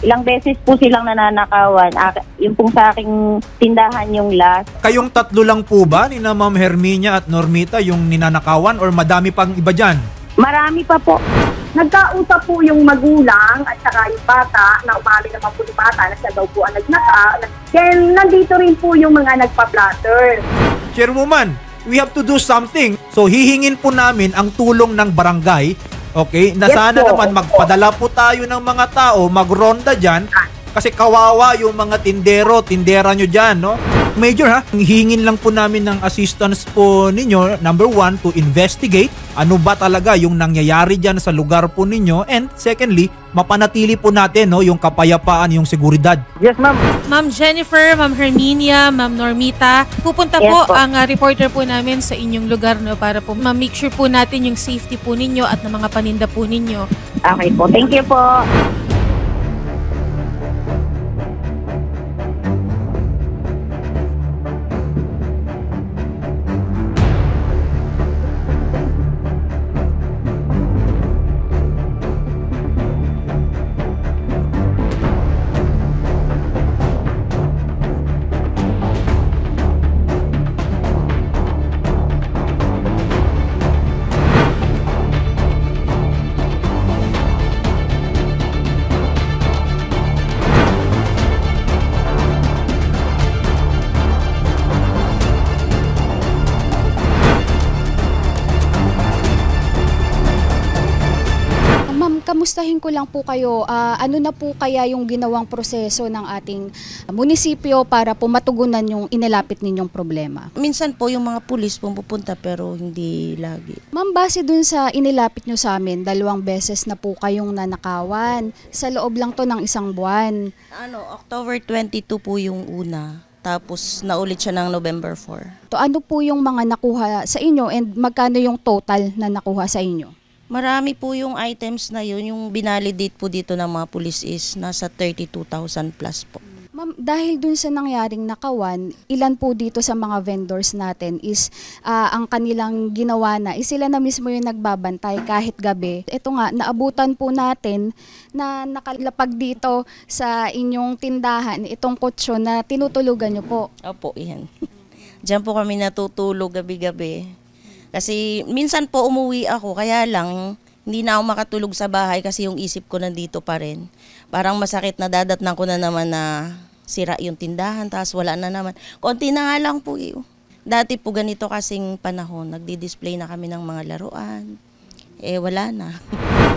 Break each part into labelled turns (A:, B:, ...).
A: Ilang beses po silang nananakawan. Yung pong sa aking tindahan yung last.
B: Kayong tatlo lang po ba ni na Ma'am Herminia at Normita yung ninanakawan or madami pang iba dyan?
A: Marami pa po.
C: Nagkausap po yung magulang at saka yung bata na umami naman po yung bata na siya daw po ang nagnaka. Then nandito rin po yung mga nagpa-platter.
B: Chairwoman, we have to do something. So hihingin po namin ang tulong ng barangay. Okay? Na
C: Yes
B: sana
C: po.
B: naman magpadala po tayo ng mga tao, magronda dyan. Kasi kawawa yung mga tindera nyo dyan, no? Major ha, hihingin lang po namin ng assistance po ninyo, number 1, to investigate ano ba talaga yung nangyayari dyan sa lugar po ninyo, and secondly, mapanatili po natin no, yung kapayapaan, yung seguridad.
D: Yes, ma'am.
E: Ma'am Jennifer, Ma'am Herminia, Ma'am Normita, pupunta
A: Yes
E: po
A: po.
E: ang reporter po namin sa inyong lugar no, para po ma-make sure po natin yung safety po ninyo at ng mga paninda po ninyo.
A: Okay po. Thank you po.
F: Ma'am, kamustahin ko lang po kayo. Ano na po kaya yung ginawang proseso ng ating munisipyo para po matugunan yung inilapit ninyong problema?
G: Minsan po yung mga pulis pupunta pero hindi lagi.
F: Ma'am, base dun sa inilapit nyo sa amin, 2 beses na po kayong nanakawan. Sa loob lang to ng 1 buwan.
G: October 22 po yung una. Tapos naulit siya ng November 4.
F: To ano po yung mga nakuha sa inyo and magkano yung total na nakuha sa inyo?
G: Marami po yung items na yun. Yung binalidate po dito ng mga pulis is nasa 32,000 plus po.
F: Ma'am, dahil dun sa nangyaring nakawan, ilan po dito sa mga vendors natin is ang kanilang ginawa na is sila na mismo yung nagbabantay kahit gabi. Ito nga, naabutan po natin na nakalapag dito sa inyong tindahan, itong kutsyo na tinutulugan nyo po.
G: Opo, yan. Diyan po kami natutulog gabi-gabi. Kasi minsan po umuwi ako, kaya lang hindi na ako makatulog sa bahay kasi yung isip ko nandito pa rin. Parang masakit na dadatnan ko na naman na sira yung tindahan, tapos wala na naman. Konti na nga lang po eh. Dati po ganito kasing panahon, nagdi-display na kami ng mga laruan. Wala na.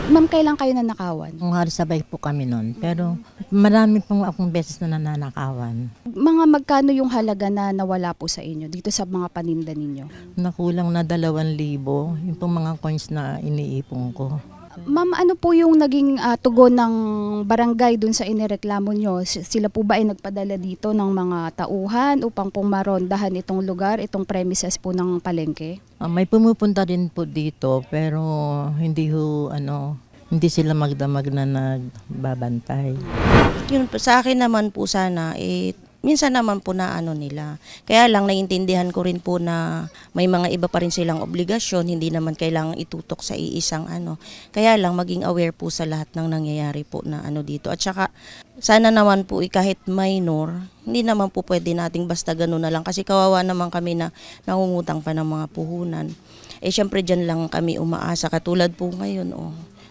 F: Ma'am, kailan kayo nanakawan?
H: Kung sabay po kami nun. Pero marami pong akong beses na nananakawan.
F: Mga magkano yung halaga na nawala po sa inyo dito sa mga paninda ninyo?
H: Nakulang na 2,000. Yung pong mga coins na iniipon ko.
F: Ma'am, ano po yung naging tugon ng barangay dun sa inireklamo nyo? Sila po ba ay nagpadala dito ng mga tauhan upang pumarondahan itong lugar, itong premises po ng palengke?
H: May pumupunta din po dito pero hindi sila magdamag na nagbabantay.
G: Yun po, sa akin naman po sana, minsan naman po na nila. Kaya lang naiintindihan ko rin po na may mga iba pa rin silang obligasyon, hindi naman kailangang itutok sa iisang Kaya lang maging aware po sa lahat ng nangyayari po na dito. At saka sana naman po kahit minor, hindi naman po pwede nating basta gano'n na lang kasi kawawa naman kami na nangungutang pa ng mga puhunan. Syempre dyan lang kami umaasa katulad po ngayon.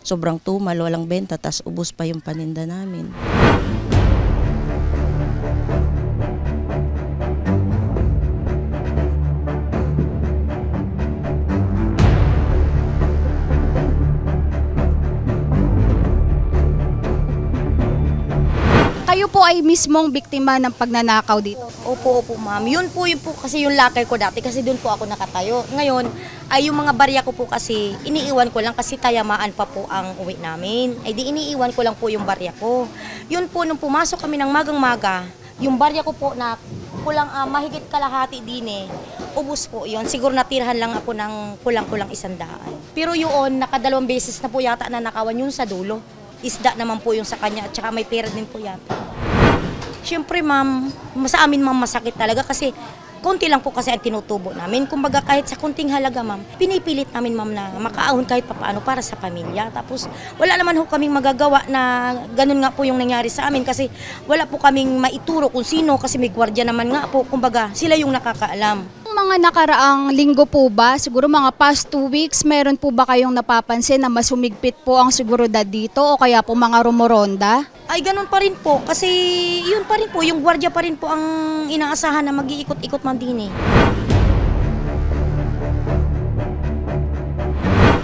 G: Sobrang tumal, walang benta, tas ubos pa yung paninda namin.
F: Kayo po ay mismong biktima ng pagnanakaw dito.
I: Opo, ma'am. Yun po kasi yung locker ko dati kasi doon po ako nakatayo. Ngayon, ay yung mga barya ko po kasi iniiwan ko lang kasi tayamaan pa po ang uwi namin. Ay di iniiwan ko lang po yung barya ko. Yun po, nung pumasok kami ng magang-maga, yung barya ko po na kulang mahigit kalahati din ubos po yun. Siguro natirhan lang ako ng kulang-kulang 100. Pero yun, nakadalawang beses na po yata na nakawan yun sa dulo. Isda naman po yung sa kanya at saka may pera din po yata. Siyempre ma'am, sa amin ma'am masakit talaga kasi konti lang po kasi ang tinutubo namin. Kumbaga kahit sa konting halaga, ma'am, pinipilit namin, ma'am, na makaahon kahit papaano para sa pamilya. Tapos wala naman ho kaming magagawa na ganun nga po yung nangyari sa amin kasi wala po kaming maituro kung sino kasi may gwardiya naman nga po. Kumbaga sila yung nakakaalam.
F: Mga nakaraang linggo po ba, siguro mga past 2 weeks, meron po ba kayong napapansin na mas humigpit po ang seguridad dito o kaya po mga rumoronda?
I: Ay, ganun pa rin po. Kasi yun pa rin po, yung gwardiya pa rin po ang inaasahan na mag-iikot-ikot man din eh.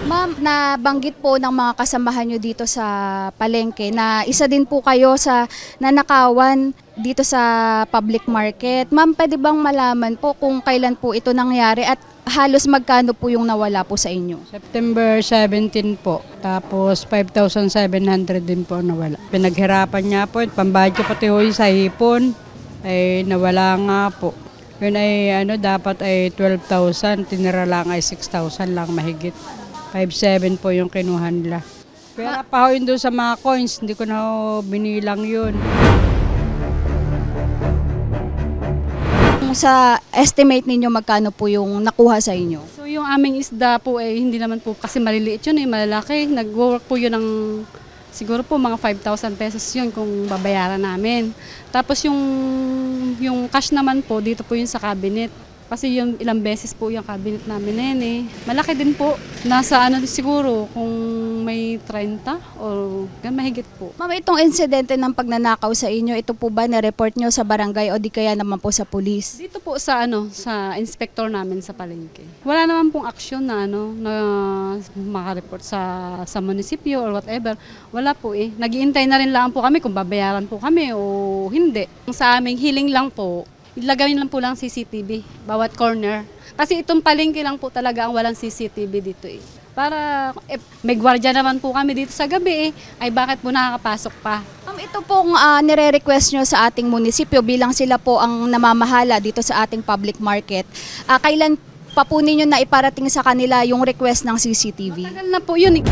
F: Ma'am, nabanggit po ng mga kasamahan nyo dito sa palengke na isa din po kayo sa nanakawan dito sa public market. Ma'am, pwede bang malaman po kung kailan po ito nangyari at halos magkano po yung nawala po sa inyo?
D: September 17 po. Tapos 5,700 din po nawala. Pinaghirapan niya po, pambayad ko pati ho sa hipon. Ay nawala nga po. Yun ay dapat ay 12,000, tinira lang ay 6,000 lang mahigit. 5,700 po yung kinuhan nila. Pero pa ho yun doon sa mga coins, hindi ko na ho binilang yun.
F: Sa estimate ninyo, magkano po yung nakuha sa inyo?
J: So yung aming isda po ay hindi naman po kasi maliliit yun malalaki. Nag-work po yun ng siguro po mga 5,000 pesos yun kung babayaran namin. Tapos yung cash naman po, dito po yun sa cabinet. Kasi yung ilang beses po yung cabinet namin na yun eh. Malaki din po. Nasa siguro kung may 30 o mahigit po.
F: Ma'am, itong insidente ng pagnanakaw sa inyo, ito po ba na-report nyo sa barangay o di kaya naman po sa pulis?
J: Dito po sa sa inspector namin sa palengke. Wala naman pong aksyon na na maka-report sa munisipyo or whatever. Wala po eh. Nag-iintay na rin lang po kami kung babayaran po kami o hindi. Sa aming hiling lang po, ilagay lang po lang CCTV, bawat corner. Kasi itong palengke lang po talaga ang walang CCTV dito eh. Para may gwardiya naman po kami dito sa gabi ay bakit po nakakapasok pa?
F: Ito pong nire-request nyo sa ating munisipyo bilang sila po ang namamahala dito sa ating public market. Kailan pa po ninyo na iparating sa kanila yung request ng CCTV?
J: Matagal na po yun eh.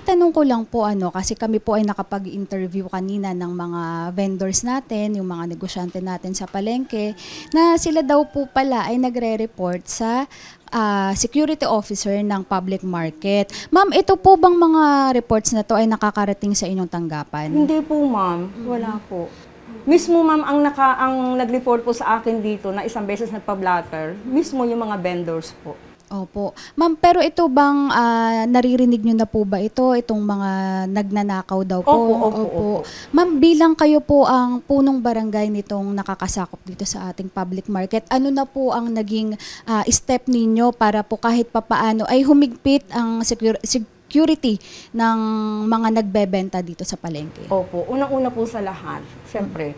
F: Itanong ko lang po kasi kami po ay nakapag-interview kanina ng mga vendors natin, yung mga negosyante natin sa palengke, na sila daw po pala ay nagre-report sa security officer ng public market. Ma'am, ito po bang mga reports na to ay nakakarating sa inyong tanggapan?
K: Hindi po, ma'am. Wala po. Mismo, ma'am, ang nag-report po sa akin dito na isang beses nagpa-blatter, mismo yung mga vendors po.
F: Opo. Ma'am, pero ito bang naririnig nyo na po ba itong mga nagnanakaw daw po?
K: Opo.
F: Ma'am, bilang kayo po ang punong barangay nitong nakakasakop dito sa ating public market, ano na po ang naging step ninyo para po kahit papaano ay humigpit ang security ng mga nagbebenta dito sa palengke?
K: Opo. Unang-una po sa lahat, siyempre,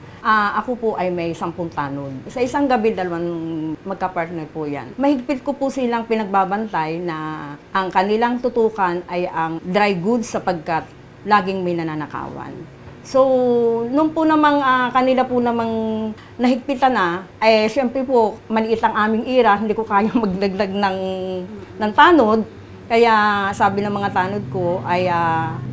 K: ako po ay may 10 tanod. Sa isang gabi, 2 magka-partner po yan. Mahigpit ko po silang pinagbabantay na ang kanilang tutukan ay ang dry goods sapagkat laging may nananakawan. So, nung po namang kanila po namang nahigpitan na, siyempre po, maliit ang aming ira, hindi ko kayang magdagdag ng tanod. Kaya sabi ng mga tanod ko ay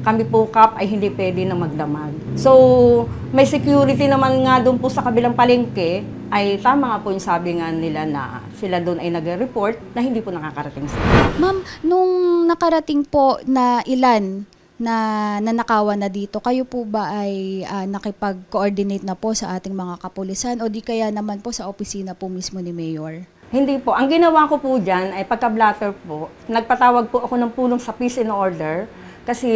K: kami po kap ay hindi pwede na magdamag. So may security naman nga doon po sa kabilang palengke, ay tama nga po yung sabi nga nila na sila doon ay nag-report na hindi po nakakarating sila.
F: Ma'am, nung nakarating po na ilan na nanakawan na dito, kayo po ba ay nakipag-coordinate na po sa ating mga kapulisan o di kaya naman po sa opisina po mismo ni Mayor?
K: Hindi po. Ang ginawa ko po dyan ay pagka-blatter po, nagpatawag po ako ng pulong sa peace and order kasi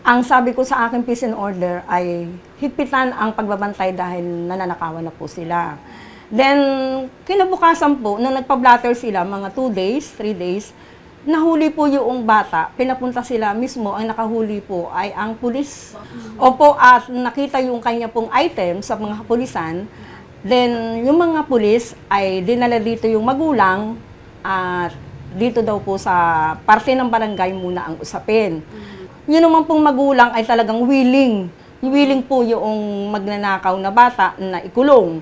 K: ang sabi ko sa aking peace and order ay higpitan ang pagbabantay dahil nananakawan na po sila. Then, kinabukasan po, nung nagpa-blatter sila, mga 2 days, 3 days, nahuli po yung bata, pinapunta sila mismo, ang nakahuli po ay ang pulis. Opo, at nakita yung kanya pong item sa mga kapulisan. Then, yung mga pulis ay dinala dito yung magulang at dito daw po sa parte ng barangay muna ang usapin. Yun naman pong magulang ay talagang willing. Willing po yung magnanakaw na bata na ikulong.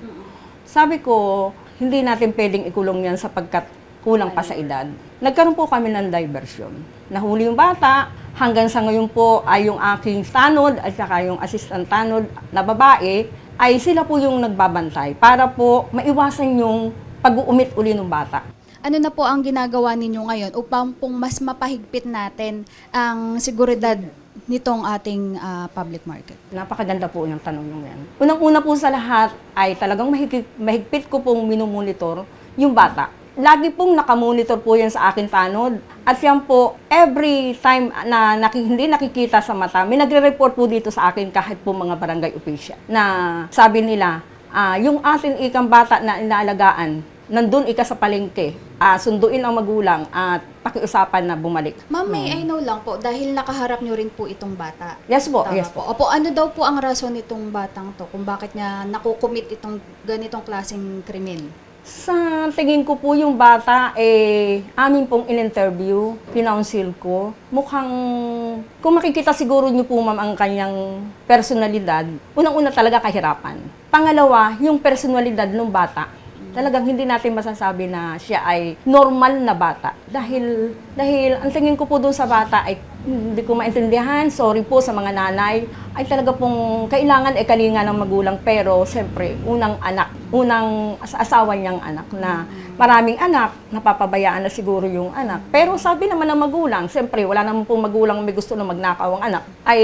K: Sabi ko, hindi natin pwedeng ikulong yan sapagkat kulang pa sa edad. Nagkaroon po kami ng diversion. Nahuli yung bata, hanggang sa ngayon po ay yung aking tanod at saka yung assistant tanod na babae, ay sila po yung nagbabantay para po maiwasan yung pag-uumit uli ng bata.
F: Ano na po ang ginagawa ninyo ngayon upang pong mas mapahigpit natin ang seguridad nitong ating public market?
K: Napakaganda po yung tanong nyo yan. Unang-una po sa lahat ay talagang mahigpit ko pong minumonitor yung bata. Lagi pong nakamonitor po yan sa akin tanod. At yan po, every time na hindi nakikita sa mata, may nagre-report po dito sa akin kahit po mga barangay official. Na sabi nila, yung ating ikang bata na inaalagaan, nandun ika sa palengke, sunduin ang magulang at pakiusapan na bumalik.
F: Ma'am, may I know lang po, dahil nakaharap nyo rin po itong bata.
K: Yes po,
F: Tama
K: yes po.
F: Opo, ano daw po ang rason nitong batang to kung bakit niya nakukumit itong ganitong klaseng krimen?
K: Sa tingin ko po yung bata, amin pong in-interview, pinaunsil ko. Mukhang, kung makikita siguro niyo po ma'am ang kanyang personalidad, unang-una talaga kahirapan. Pangalawa, yung personalidad ng bata. Talagang hindi natin masasabi na siya ay normal na bata. Dahil ang tingin ko po doon sa bata ay hindi ko maintindihan, sorry po sa mga nanay, ay talaga pong kailangan kalinga ng magulang. Pero siyempre, unang asawa niyang anak na maraming anak, napapabayaan na siguro yung anak. Pero sabi naman ng magulang, siyempre wala naman pong magulang may gusto na magnakaw ang anak, ay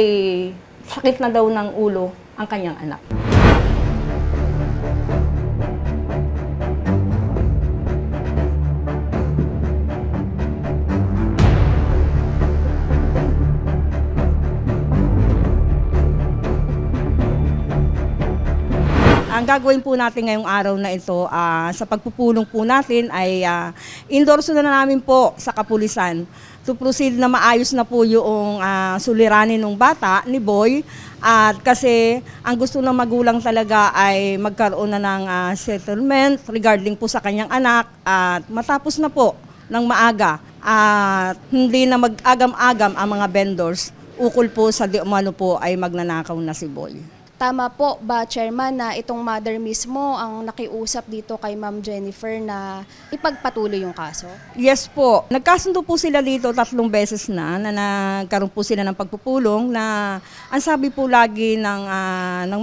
K: sakit na daw ng ulo ang kanyang anak. Ang gagawin po natin ngayong araw na ito sa pagpupulong po natin ay endorso na namin po sa kapulisan to proceed na maayos na po yung suliranin ng bata ni Boy. At kasi ang gusto ng magulang talaga ay magkaroon na ng settlement regarding po sa kanyang anak at matapos na po ng maaga at hindi na mag-agam-agam ang mga vendors ukol po sa di umano po ay magnanakaw na si Boy.
F: Tama po ba, Chairman, na itong mother mismo ang nakiusap dito kay Ma'am Jennifer na ipagpatuloy yung kaso?
K: Yes po. Nagkasundo po sila dito 3 beses na nagkaroon po sila ng pagpupulong na ang sabi po lagi ng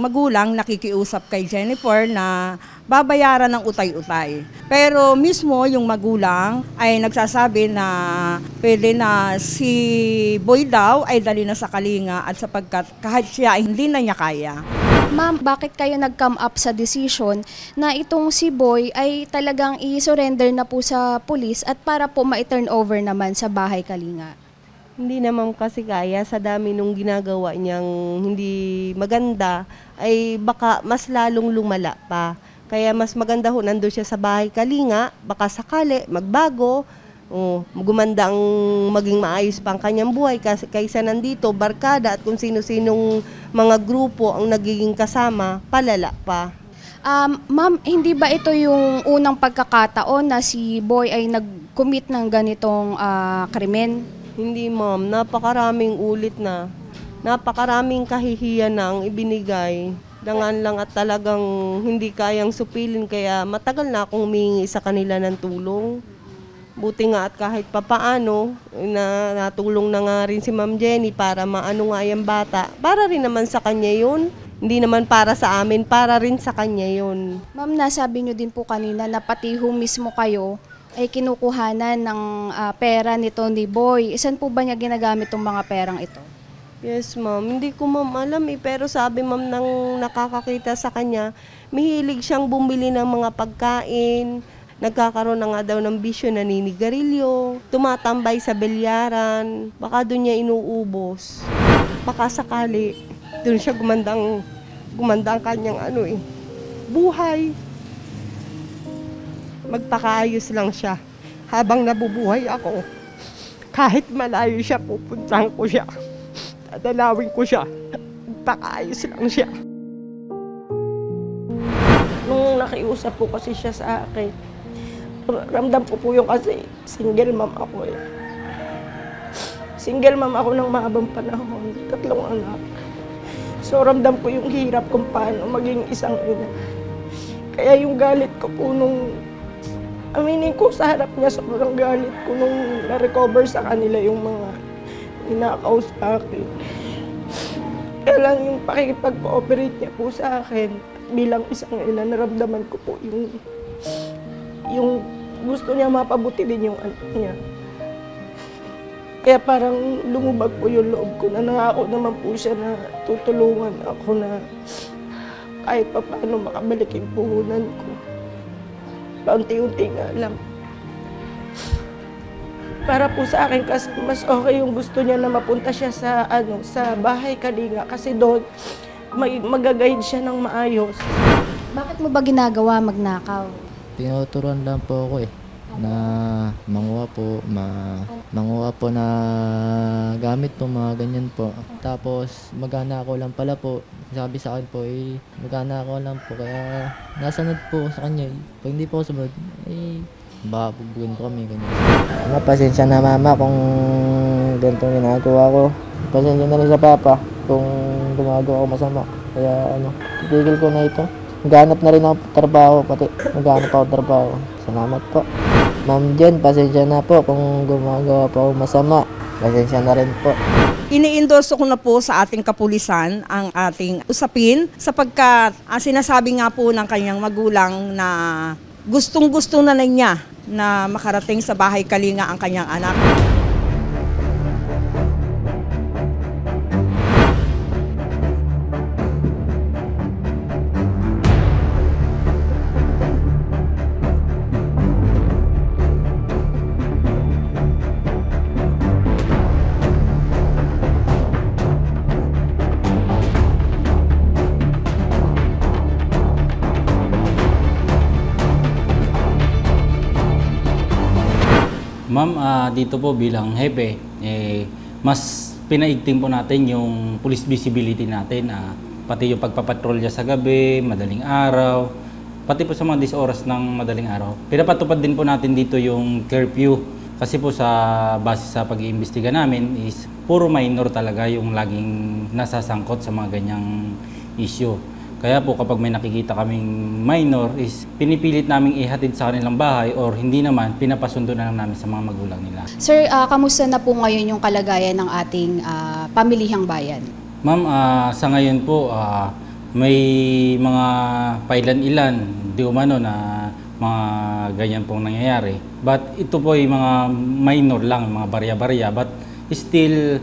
K: magulang nakikiusap kay Jennifer na babayaran ng utay-utay. Pero mismo yung magulang ay nagsasabi na pwede na si Boy daw ay dali na sa kalinga at sapagkat kahit siya ay hindi na niya kaya.
F: Ma'am, bakit kayo nag-come up sa decision na itong si Boy ay talagang i-surrender na po sa pulis at para po ma-turn over naman sa bahay kalinga?
L: Hindi naman kasi kaya sa dami nung ginagawa niyang hindi maganda ay baka mas lalong lumala pa. Kaya mas maganda ho nandun siya sa bahay kalinga, baka sakali magbago, gumanda ang maging maayos pa ang kanyang buhay kaysa nandito, barkada at kung sino-sinong mga grupo ang nagiging kasama, palala pa.
F: Ma'am, hindi ba ito yung unang pagkakataon na si Boy ay nag-commit ng ganitong krimen?
L: Hindi ma'am, napakaraming ulit na, napakaraming kahihiyan na ang ibinigay. Dangan lang at talagang hindi kayang supilin kaya matagal na akong humingi sa kanila ng tulong. Buti nga at kahit papaano, natulong na nga rin si Ma'am Jenny para maano nga yung bata. Para rin naman sa kanya yun. Hindi naman para sa amin, para rin sa kanya yun.
F: Ma'am, nasabi nyo din po kanina na pati mismo kayo ay kinukuhanan ng pera nito ni Boy. Saan po ba niya ginagamit tong mga perang ito?
L: Yes, ma'am. Hindi ko ma'am alam pero sabi ma'am nang nakakakita sa kanya, mahilig siyang bumili ng mga pagkain, nagkakaroon na nga daw ng bisyo, naninigarilyo, tumatambay sa bilyaran, baka doon niya inuubos. Baka sakali, doon siya gumanda ang kanyang buhay. Magpakaayos lang siya habang nabubuhay ako. Kahit malayo siya, pupuntahan ko siya. Dadalawin ko siya. Magpakaayos lang siya.
M: Nung nakiusap po kasi siya sa akin, ramdam ko po yung kasi single mom ako Single mom ako ng mahabang panahon, 3 anak. So ramdam ko yung hirap kung paano maging isang ina. Kaya yung galit ko po nung aminin ko sa harap niya, sobrang galit ko nung na-recover sa kanila yung mga ninakaw sa akin. Kaya lang yung pakikipag-cooperate niya po sa akin bilang isang ina, naramdaman ko po yung gusto niya mapabuti din yung anak niya. Kaya parang lumubag po yung loob ko na nangako naman po siya na tutulungan ako na kahit pa paano makabalik yung puhunan ko. Paunti-unti nga lang. Para po sa akin kasi mas okay yung gusto niya na mapunta siya sa sa bahay Kalinga kasi doon mag-guide siya ng maayos.
F: Bakit mo ba ginagawa magnakaw?
N: Tinuturuan lang po ako na manguha po na gamit po, mga ganyan po. Tapos magana ako lang pala po. Sabi sa akin po, magana ako lang po. Kaya nasanod po sa kanya. Pag hindi po ako sumunod, baka pagbuhin po kami, ganyan. Pasensya na mama kung ganito ginagawa ko. Pasensya na rin sa papa kung gumagawa ako masama. Kaya titigil ko na ito. Maghanap na rin ako trabaho, pati maghanap ako trabaho. Salamat po. Ma'am Jen, pasensya na po kung gumagawa po ako masama. Pasensya na rin po.
K: Ini-endorse ko na po sa ating kapulisan ang ating usapin sapagkat sinasabi nga po ng kanyang magulang na gustong-gusto na niya na makarating sa bahay Kalinga ang kanyang anak.
O: Ma'am, dito po bilang hepe, mas pinaigting po natin yung police visibility natin, pati yung pagpapatrolya sa gabi, madaling araw, pati po sa mga oras ng madaling araw. Pinapatupad din po natin dito yung curfew kasi po sa base sa pag-iimbestiga namin is puro minor talaga yung laging nasasangkot sa mga ganyang issue. Kaya po kapag may nakikita kaming minor is pinipilit naming ihatid sa kanilang bahay or hindi naman, pinapasundo na lang namin sa mga magulang nila.
F: Sir, kamusta na po ngayon yung kalagayan ng ating pamilihang bayan?
O: Ma'am, sa ngayon po may mga pailan-ilan, di umano na mga ganyan pong nangyayari. But ito po ay mga minor lang, mga barya-barya. But still,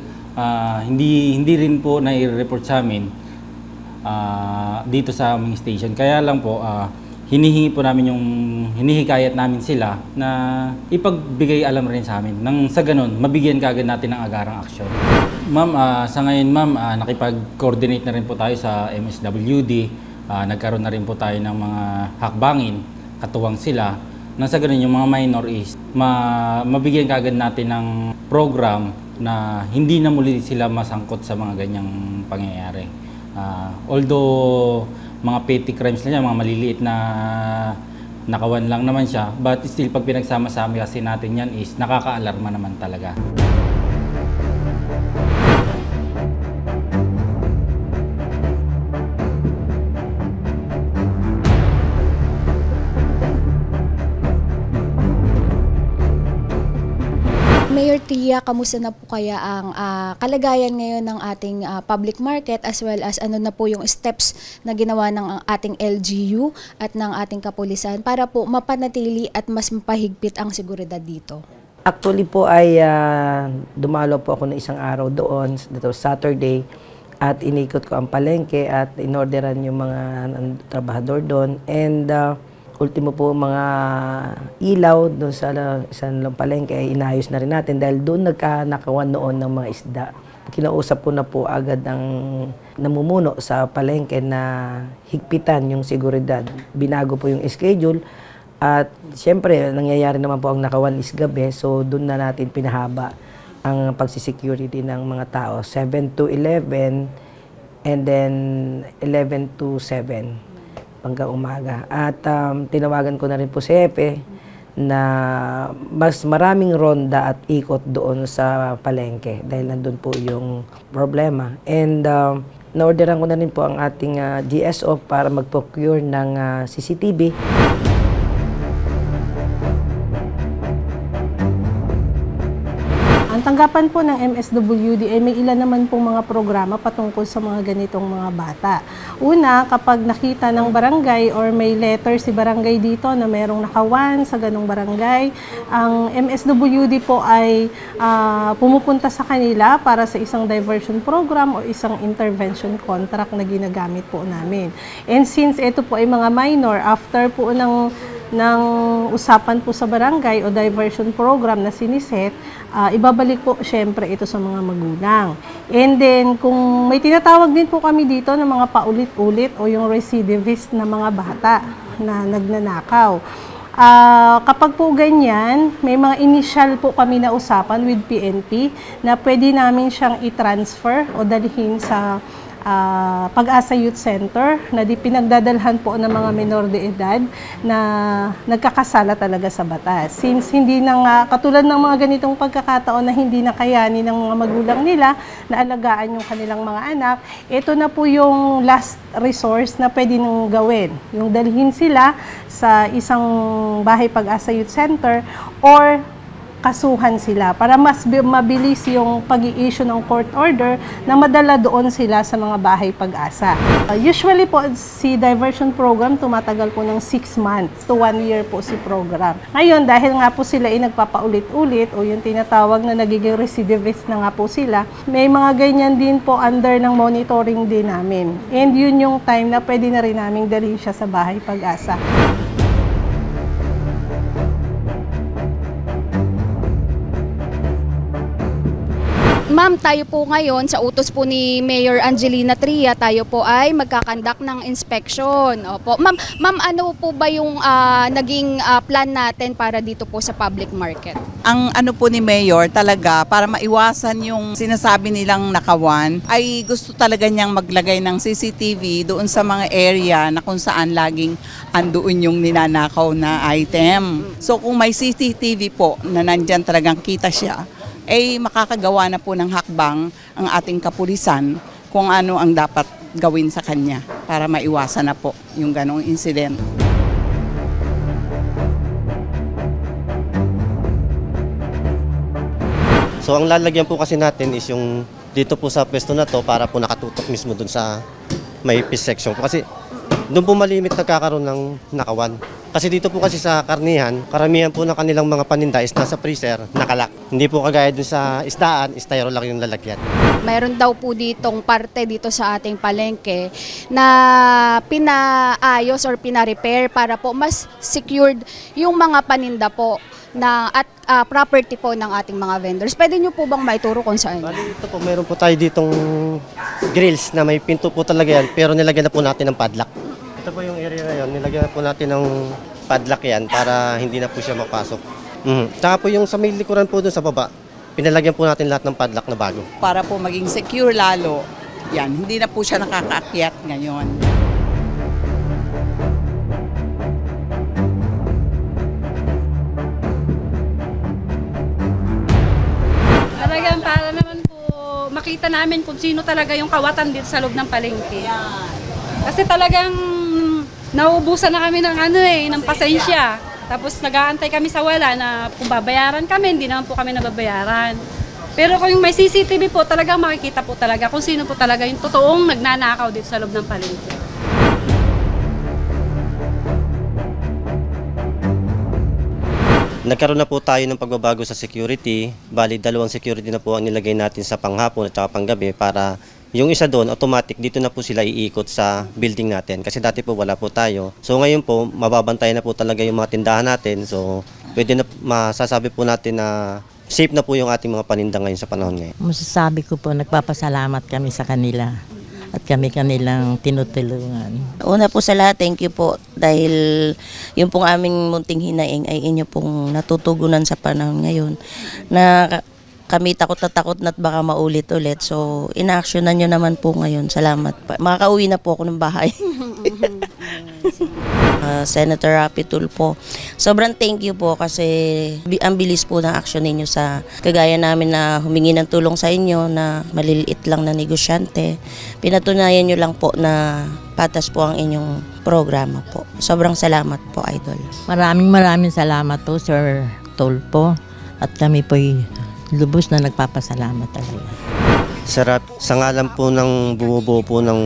O: hindi rin po nai-report sa amin dito sa aming station. Kaya lang po, hinihingi po namin hinihikayat namin sila na ipagbigay alam rin sa amin. Nang sa ganun, mabigyan kaagad natin ng agarang aksyon. Ma'am, sa ngayon ma'am, nakipag-coordinate na rin po tayo sa MSWD. Nagkaroon na rin po tayo ng mga hakbangin, katuwang sila. Nang sa ganun, yung mga minor is mabigyan kaagad natin ng program na hindi na muli sila masangkot sa mga ganyang pangyayari. Although mga petty crimes lang yan, mga maliliit na nakawan lang naman siya, but still pag pinagsama-sama kasi natin yan is nakaka-alarma naman talaga.
F: Mayor Tia, kamusta na po kaya ang kalagayan ngayon ng ating public market as well as ano na po yung steps na ginawa ng ating LGU at ng ating kapulisan para po mapanatili at mas mapahigpit ang seguridad dito?
M: Actually po ay dumalo po ako ng isang araw doon, dito Saturday, at inikot ko ang palengke at inorderan yung mga trabahador doon. And ultimo po mga ilaw doon sa isang palengke ay inayos na rin natin dahil doon nakawan noon ng mga isda. Kinausap ko na po agad ang namumuno sa palengke na higpitan yung seguridad. Binago po yung schedule at siyempre nangyayari naman po ang nakawan is gabi, so doon na natin pinahaba ang pagsisecurity ng mga tao. 7 to 11 and then 11 to 7. Hanggang umaga. At tinawagan ko na rin po si Epe na mas maraming ronda at ikot doon sa palengke dahil nandun po yung problema. And Na-orderan ko na rin po ang ating GSO para mag-procure ng CCTV.
P: Ang tanggapan po ng MSWD ay may ilan naman pong mga programa patungkol sa mga ganitong mga bata. Una, kapag nakita ng barangay or may letter si barangay dito na merong nakawan sa ganong barangay, ang MSWD po ay pumupunta sa kanila para sa isang diversion program o isang intervention contract na ginagamit po namin. And since ito po ay mga minor, after po ng usapan po sa barangay o diversion program na siniset, ibabalik po syempre ito sa mga magulang. And then, kung may tinatawag din po kami dito ng mga paulit-ulit o yung recidivist na mga bata na nagnanakaw. Kapag po ganyan, may mga initial po kami na usapan with PNP na pwede namin siyang i-transfer o dalhin sa Pag-asa Youth Center na pinagdadalhan po ng mga menor de edad na nagkakasala talaga sa batas. Since hindi na nga, katulad ng mga ganitong pagkakataon na hindi na kayanin ng mga magulang nila na alagaan yung kanilang mga anak, ito na po yung last resource na pwede nang gawin. Yung dalhin sila sa isang bahay Pag-asa Youth Center or kasuhan sila para mas mabilis yung pag-i-issue ng court order na madala doon sila sa mga bahay Pag-asa. Usually po si diversion program tumatagal po ng 6 months to 1 year po si program. Ngayon dahil nga po sila ay nagpapaulit-ulit o yung tinatawag na nagiging recidivist na nga po sila, may mga ganyan din po under ng monitoring din namin. And yun yung time na pwede na rin namin dalhin siya sa bahay Pag-asa.
F: Ma'am, tayo po ngayon, sa utos po ni Mayor Angelina Tria, tayo po ay magkakandak ng inspection. Opo. Ma'am, ano po ba yung naging plan natin para dito po sa public market?
Q: Ang ano po ni Mayor talaga, para maiwasan yung sinasabi nilang nakawan, ay gusto talaga niyang maglagay ng CCTV doon sa mga area na kung saan laging andoon yung ninanakaw na item. So kung may CCTV po na nandyan talagang kita siya, ay makakagawa na po ng hakbang ang ating kapulisan kung ano ang dapat gawin sa kanya para maiwasan na po yung ganong incident.
R: So ang lalagyan po kasi natin is yung dito po sa pwesto na to para po nakatutok mismo dun sa may piece section po. Kasi doon po malimit nagkakaroon ng nakawan. Kasi dito po kasi sa karnihan, karamihan po ng kanilang mga paninda is nasa freezer, nakalak. Hindi po kagaya dun sa isdaan, styro lang yung lalagyan.
F: Mayroon daw po ditong parte dito sa ating palengke na pinaayos or pina-repair para po mas secured yung mga paninda po na at property po ng ating mga vendors. Pwede nyo po bang maituro kung saan?
R: Bali, ito po, mayroon po tayo ditong grills na may pinto po talaga yan, pero nilagyan na po natin ng padlock. Ito po yung area na yun, nilagyan na po natin ng padlock yan para hindi na po siya mapasok. Tsaka po yung sa may likuran po doon sa baba, pinalagyan po natin lahat ng padlock na bago.
Q: Para po maging secure lalo, yan, hindi na po siya nakakaakyat ngayon.
J: Talagang para naman po makita namin kung sino talaga yung kawatan dito sa loob ng palengke. Kasi talagang nauubusan na kami ng pasensya. Tapos nag-aantay kami sa wala na kung babayaran kami, hindi naman po kami nababayaran. Pero kung may CCTV po, talagang makikita po talaga kung sino po talaga yung totoong nagnanakaw dito sa loob ng palengke.
R: Nagkaroon na po tayo ng pagbabago sa security. Bali, 2 security na po ang nilagay natin sa panghapon at saka panggabi para yung isa doon, automatic, dito na po sila iikot sa building natin. Kasi dati po wala po tayo. So ngayon po, mababantay na po talaga yung mga tindahan natin. So pwede na masasabi po natin na safe na po yung ating mga paninda ngayon sa panahon ngayon.
H: Masasabi ko po, nagpapasalamat kami sa kanila at kami kanilang tinutulungan.
G: Una po sa lahat, thank you po dahil yung pong aming munting hinaing ay inyo pong natutugunan sa panahon ngayon na kami takot na't baka maulit-ulit. So, ina-actionan nyo naman po ngayon. Salamat pa. Makakauwi na po ako ng bahay. Senator Rapi Tulfo, Sobrang thank you po kasi ang bilis po ng action ninyo sa kagaya namin na humingi ng tulong sa inyo na maliliit lang na negosyante. Pinatunayan nyo lang po na patas po ang inyong programa po. Sobrang salamat po, Idol.
H: Maraming salamat po, Sir Tulfo. At kami po'y lubos na nagpapasalamat talaga.
R: Sarap, sa ngalan po ng bumubuo po ng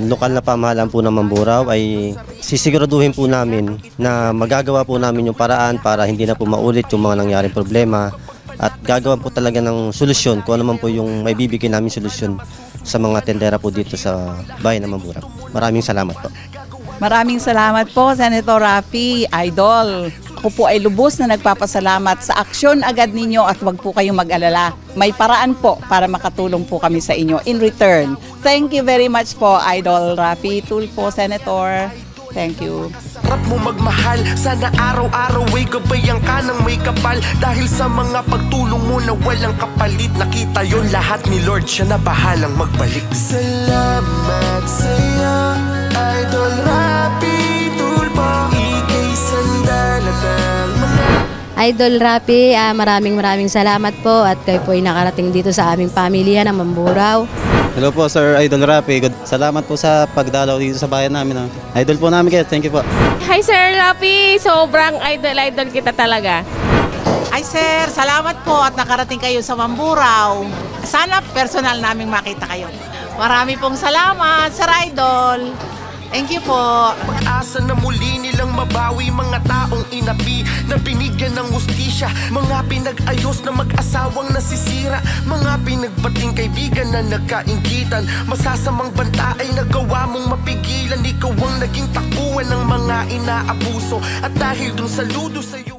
R: lokal na pamahalaan po ng Mamburao ay sisiguraduhin po namin na magagawa po namin yung paraan para hindi na po maulit yung mga nangyaring problema at gagawa po talaga ng solusyon kung ano man po yung may bibigyan namin solusyon sa mga tendera po dito sa bayan ng Mamburao. Maraming salamat po.
Q: Maraming salamat po, Senator Raffy, Idol. Ako po ay lubos na nagpapasalamat sa aksyon agad ninyo at huwag po kayong mag-alala. May paraan po para makatulong po kami sa inyo in return. Thank you very much po, Idol Raffy Tulfo, Senator. Thank you.
S: Sarap mo magmahal, sana araw-araw ay gabayan ka ng may kapal. Dahil sa mga pagtulong mo na walang kapalit, nakita yon lahat ni Lord, siya na bahalang magbalik. Salamat sa'yo, Idol Raffy Tulfo, ika'y sandalatang mga...
T: Idol Raffy, maraming salamat po at kayo po ay nakarating dito sa aming pamilya ng Mamburao.
U: Hello po, Sir Idol Raffy. Salamat po sa pagdalaw dito sa bayan namin. Idol po namin kayo. Thank you po.
V: Hi, Sir Raffy. Sobrang idol kita talaga.
W: Hi, Sir. Salamat po at nakarating kayo sa Mamburao. Sana personal naming makita kayo. Marami pong salamat, Sir Idol. Thank you po.
S: Pag-asa na muli nilang mabawi mga taong inapi na binigyan ng hustisya, mga pinag-ayos na mag-asawang nasisira, mga pinagbating kaibigan na nagkainggitan, masasamang banta ay nagawa mong mapigilan. Ikaw ang naging takbuhan ng mga inaabuso at dahil dun saludo sa'yo